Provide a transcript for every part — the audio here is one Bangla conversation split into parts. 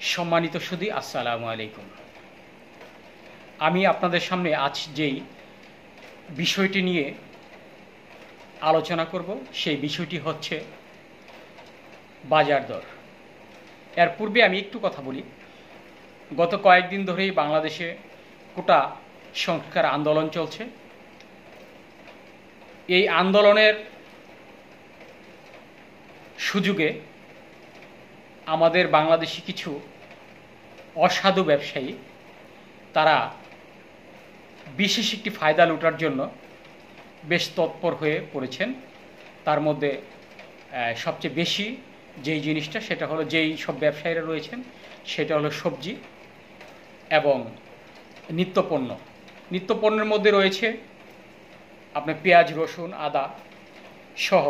সম্মানিত সুধী, আসসালামু আলাইকুম। আমি আপনাদের সামনে আজ যেই বিষয়টি নিয়ে আলোচনা করব সেই বিষয়টি হচ্ছে বাজার দর। এর পূর্বে আমি একটু কথা বলি। গত কয়েকদিন ধরেই বাংলাদেশে কোটা সংস্কার আন্দোলন চলছে। এই আন্দোলনের সুযোগে আমাদের বাংলাদেশি কিছু অসাধু ব্যবসায়ী তারা বিশেষ একটি ফায়দা লুটার জন্য বেশ তৎপর হয়ে পড়েছেন। তার মধ্যে সবচেয়ে বেশি যেই জিনিসটা সেটা হলো, যেই সব ব্যবসায়ীরা রয়েছেন সেটা হলো সবজি এবং নিত্যপণ্য। নিত্যপণ্যের মধ্যে রয়েছে আপনার পেঁয়াজ, রসুন, আদা সহ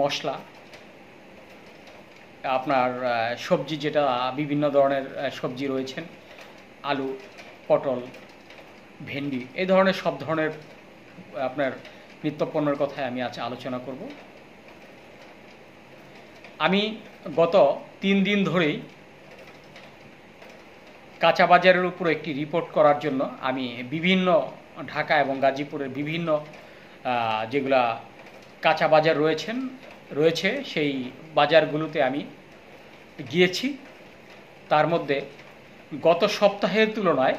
মশলা, আপনার সবজি, যেটা বিভিন্ন ধরনের সবজি রয়েছেন, আলু, পটল, ভেন্ডি, এই ধরনের সব ধরনের আপনার নিত্যপণ্যের কথায় আমি আজ আলোচনা করব। আমি গত 3 দিন ধরেই কাঁচা বাজারের উপর একটি রিপোর্ট করার জন্য আমি বিভিন্ন ঢাকা এবং গাজীপুরের বিভিন্ন যেগুলা কাঁচা বাজার রয়েছে সেই বাজারগুলোতে আমি গিয়েছি। তার মধ্যে গত সপ্তাহের তুলনায়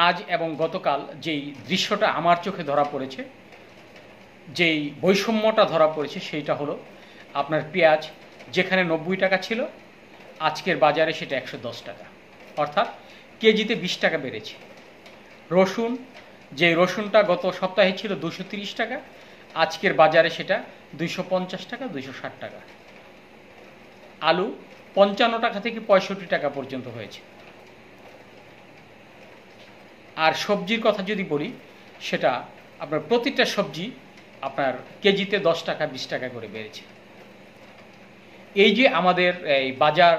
আজ এবং গতকাল যেই দৃশ্যটা আমার চোখে ধরা পড়েছে, যেই বৈষম্যটা ধরা পড়েছে, সেইটা হলো আপনার পেঁয়াজ যেখানে 90 টাকা ছিল, আজকের বাজারে সেটা 110 টাকা, অর্থাৎ কেজিতে 20 টাকা বেড়েছে। রসুন, যে রসুনটা গত সপ্তাহে ছিল 230 টাকা, আজকের বাজারে সেটা 250 টাকা, 260 টাকা। আলু 55 টাকা থেকে 65 টাকা পর্যন্ত হয়েছে। আর সবজির কথা যদি বলি, সেটা আপনার প্রতিটা সবজি আপনার কেজিতে 10 টাকা 20 টাকা করে বেড়েছে। এই যে আমাদের এই বাজার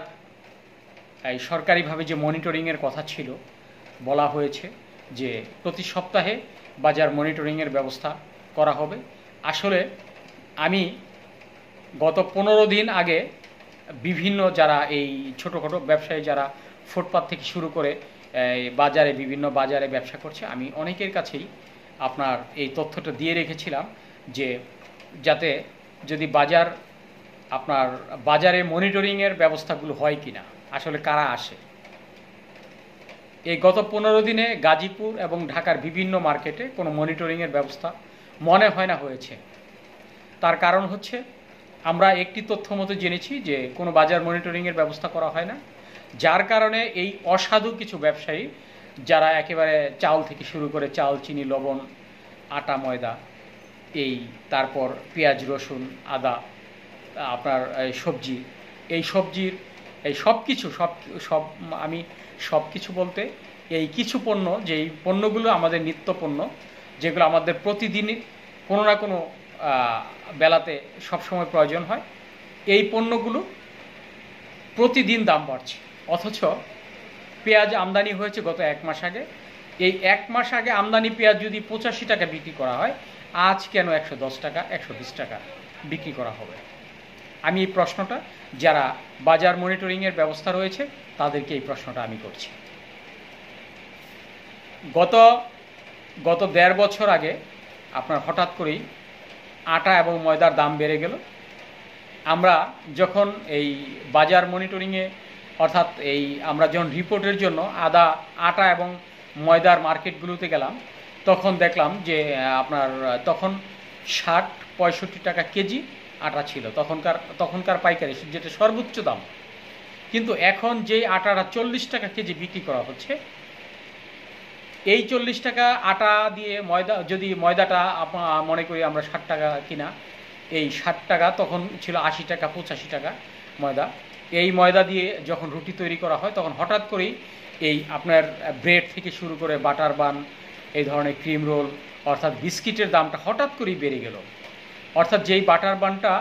এই সরকারিভাবে যে মনিটরিংয়ের কথা ছিল, বলা হয়েছে যে প্রতি সপ্তাহে বাজার মনিটরিংয়ের ব্যবস্থা করা হবে। আসলে আমি গত 15 দিন আগে বিভিন্ন যারা এই ছোটোখাটো ব্যবসায়ী যারা ফুটপাত থেকে শুরু করে বাজারে বিভিন্ন বাজারে ব্যবসা করছে, আমি অনেকের কাছেই আপনার এই তথ্যটা দিয়ে রেখেছিলাম যে যাতে যদি আপনার বাজারে মনিটরিংয়ের ব্যবস্থাগুলো হয় কিনা, আসলে কারা আসে। এই গত 15 দিনে গাজীপুর এবং ঢাকার বিভিন্ন মার্কেটে কোনো মনিটরিংয়ের ব্যবস্থা মনে হয় না হয়েছে। তার কারণ হচ্ছে, আমরা একটি তথ্য মতো জেনেছি যে কোনো বাজার মনিটরিংয়ের ব্যবস্থা করা হয় না, যার কারণে এই অসাধু কিছু ব্যবসায়ী যারা একেবারে চাল থেকে শুরু করে চাল, চিনি, লবণ, আটা, ময়দা, তারপর পেঁয়াজ, রসুন, আদা, আপনার সবজি, এই সব কিছু আমি সব কিছু বলতে এই কিছু পণ্য, যেই পণ্যগুলো আমাদের নিত্য পণ্য, যেগুলো আমাদের প্রতিদিনই কোনো না কোনো বেলাতে সবসময় প্রয়োজন হয়, এই পণ্যগুলো প্রতিদিন দাম বাড়ছে। অথচ পেঁয়াজ আমদানি হয়েছে গত 1 মাস আগে, এই 1 মাস আগে আমদানি পেঁয়াজ যদি 85 টাকা বিক্রি করা হয়, আজ কেন 110 টাকা 120 টাকা বিক্রি করা হবে? আমি এই প্রশ্নটা যারা বাজার মনিটরিংয়ের ব্যবস্থা রয়েছে তাদেরকে এই প্রশ্নটা আমি করছি। গত 1.5 বছর আগে আপনার হঠাৎ করেই আটা এবং ময়দার দাম বেড়ে গেল। আমরা যখন এই বাজার মনিটরিংয়ে, অর্থাৎ আমরা যখন রিপোর্টের জন্য আটা এবং ময়দার মার্কেটগুলোতে গেলাম, তখন দেখলাম যে তখন 60-65 টাকা কেজি আটা ছিল তখনকার পাইকারি, যেটা সর্বোচ্চ দাম। কিন্তু এখন যেই আটাটা 40 টাকা কেজি বিক্রি করা হচ্ছে, এই 40 টাকা আটা দিয়ে যদি ময়দাটা মনে করি আমরা 60 টাকা কিনা, এই 60 টাকা তখন ছিল 80 টাকা 85 টাকা ময়দা। এই ময়দা দিয়ে যখন রুটি তৈরি করা হয়, তখন হঠাৎ করেই আপনার ব্রেড থেকে শুরু করে বাটার বান, এই ধরনের ক্রিম রোল, অর্থাৎ বিস্কিটের দামটা হঠাৎ করেই বেড়ে গেল। অর্থাৎ যেই বাটার বানটা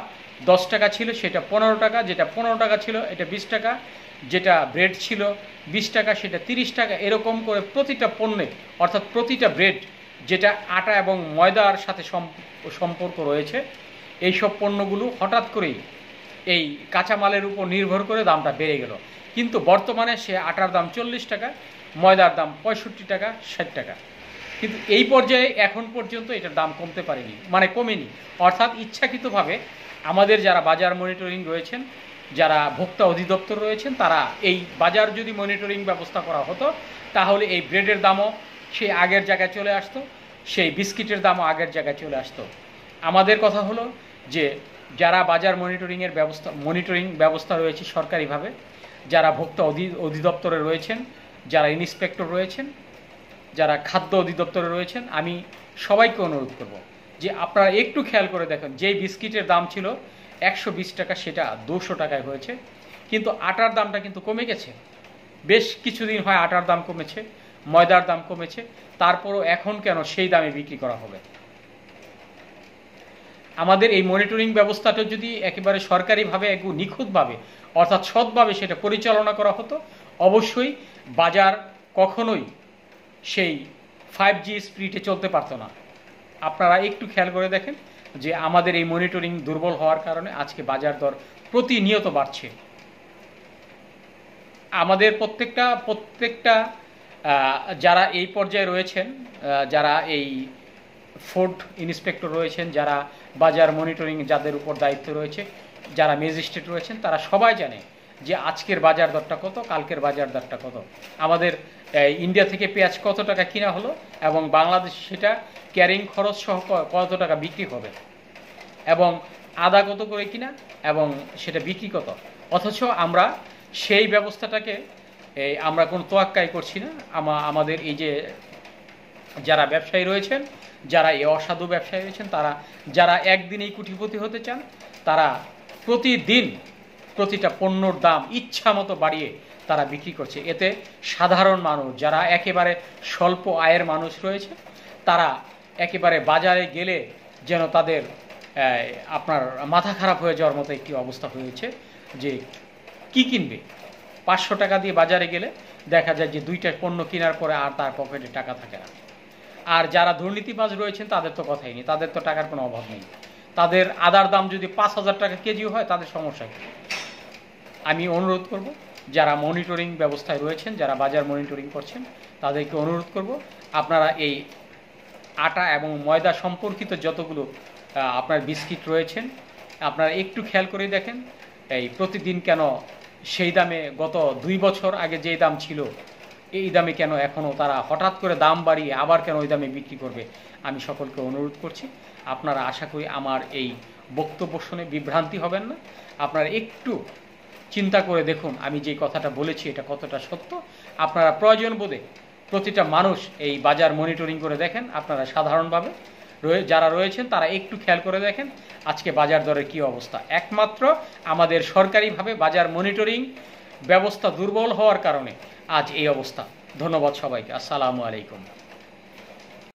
10 টাকা ছিল সেটা 15 টাকা, যেটা 15 টাকা ছিল এটা 20 টাকা, যেটা ব্রেড ছিল 20 টাকা সেটা 30 টাকা, এরকম করে প্রতিটা পণ্যে, অর্থাৎ প্রতিটা ব্রেড যেটা আটা এবং ময়দার সাথে সম্পর্ক রয়েছে, এই সব পণ্যগুলো হঠাৎ করেই এই কাঁচামালের উপর নির্ভর করে দামটা বেড়ে গেল। কিন্তু বর্তমানে সে আটার দাম 40 টাকা, ময়দার দাম 65 টাকা, 60 টাকা। কিন্তু এই পর্যায়ে এখন পর্যন্ত এটার দাম কমতে পারেনি, মানে কমেনি। অর্থাৎ ইচ্ছাকৃতভাবে আমাদের যারা বাজার মনিটরিং রয়েছেন, যারা ভোক্তা অধিদপ্তর রয়েছেন, তারা এই বাজার যদি মনিটরিং ব্যবস্থা করা হতো তাহলে এই ব্রেডের দামও সেই আগের জায়গায় চলে আসতো, সেই বিস্কিটের দামও আগের জায়গায় চলে আসতো। আমাদের কথা হলো যে যারা বাজার মনিটরিং ব্যবস্থা রয়েছে সরকারিভাবে, যারা ভোক্তা অধিদপ্তরে রয়েছেন, যারা ইন্সপেক্টর রয়েছেন, যারা খাদ্য অধিদপ্তরে রয়েছেন, আমি সবাইকে অনুরোধ করব যে আপনারা একটু খেয়াল করে দেখেন, যেই বিস্কিটের দাম ছিল 120 টাকা সেটা 200 টাকায় হয়েছে। কিন্তু আটার দামটা কিন্তু কমে গেছে, বেশ কিছুদিন হয় আটার দাম কমেছে, ময়দার দাম কমেছে, তারপরও এখন কেন সেই দামে বিক্রি করা হবে? আমাদের এই মনিটরিং ব্যবস্থাটা যদি একেবারে সরকারিভাবে একটু নিখুঁতভাবে অর্থাৎ সৎভাবে সেটা পরিচালনা করা হতো, অবশ্যই বাজার কখনোই সেই 5G স্পিডে চলতে পারতো না। আপনারা একটু খেয়াল করে দেখেন যে আমাদের এই মনিটরিং দুর্বল হওয়ার কারণে আজকে বাজার দর প্রতিনিয়ত বাড়ছে। আমাদের প্রত্যেকটা যারা এই পর্যায়ে রয়েছেন, যারা এই ফুড ইন্সপেক্টর রয়েছেন, যারা বাজার মনিটরিং যাদের উপর দায়িত্ব রয়েছে, যারা ম্যাজিস্ট্রেট রয়েছেন, তারা সবাই জানে যে আজকের বাজার দরটা কত, কালকের বাজার দরটা কত। আমাদের ইন্ডিয়া থেকে পেঁয়াজ কত টাকা কিনা হলো এবং বাংলাদেশ সেটা ক্যারিং খরচ সহ কত টাকা বিক্রি হবে, এবং আদা কত করে কিনা এবং সেটা বিক্রি কত। অথচ আমরা সেই ব্যবস্থাটাকে আমরা কোনো তোয়াক্কাই করছি না। আমাদের এই যে যারা ব্যবসায়ী রয়েছেন, যারা এই অসাধু ব্যবসায়ী রয়েছেন, তারা যারা একদিনেই কোটিপতি হতে চান, তারা প্রতিদিন প্রতিটা পণ্যর দাম ইচ্ছা মতো বাড়িয়ে তারা বিক্রি করছে। এতে সাধারণ মানুষ, যারা একেবারে স্বল্প আয়ের মানুষ রয়েছে, তারা একেবারে বাজারে গেলে যেন তাদের আপনার মাথা খারাপ হয়ে যাওয়ার মতো একটি অবস্থা হয়েছে যে কি কিনবে। 500 টাকা দিয়ে বাজারে গেলে দেখা যায় যে 2টা পণ্য কেনার পরে আর তার পকেটে টাকা থাকে না। আর যারা দুর্নীতিবাজ রয়েছেন তাদের তো কথাই নেই, তাদের তো টাকার কোনো অভাব নেই। তাদের আদার দাম যদি 5000 টাকা কেজিও হয় তাদের সমস্যা কি? আমি অনুরোধ করব যারা মনিটরিং ব্যবস্থায় রয়েছেন, যারা বাজার মনিটরিং করছেন, তাদেরকে অনুরোধ করব আপনারা এই আটা এবং ময়দা সম্পর্কিত যতগুলো আপনার বিস্কিট রয়েছেন, আপনারা একটু খেয়াল করে দেখেন এই প্রতিদিন কেন সেই দামে গত 2 বছর আগে যেই দাম ছিল এই দামে কেন এখনও তারা হঠাৎ করে দাম বাড়িয়ে আবার কেন ওই দামে বিক্রি করবে। আমি সকলকে অনুরোধ করছি, আপনারা আশা করি আমার এই বক্তব্য শুনে বিভ্রান্তি হবেন না। আপনারা একটু চিন্তা করে দেখুন আমি যে কথাটা বলেছি এটা কতটা সত্য। আপনারা প্রয়োজন বোধে প্রতিটা মানুষ এই বাজার মনিটরিং করে দেখেন। আপনারা সাধারণভাবে যারা রয়েছেন তারা একটু খেয়াল করে দেখেন আজকে বাজার দরের কী অবস্থা। একমাত্র আমাদের সরকারিভাবে বাজার মনিটরিং ব্যবস্থা দুর্বল হওয়ার কারণে আজ এই অবস্থা। ধন্যবাদ সবাইকে। আসসালামু আলাইকুম।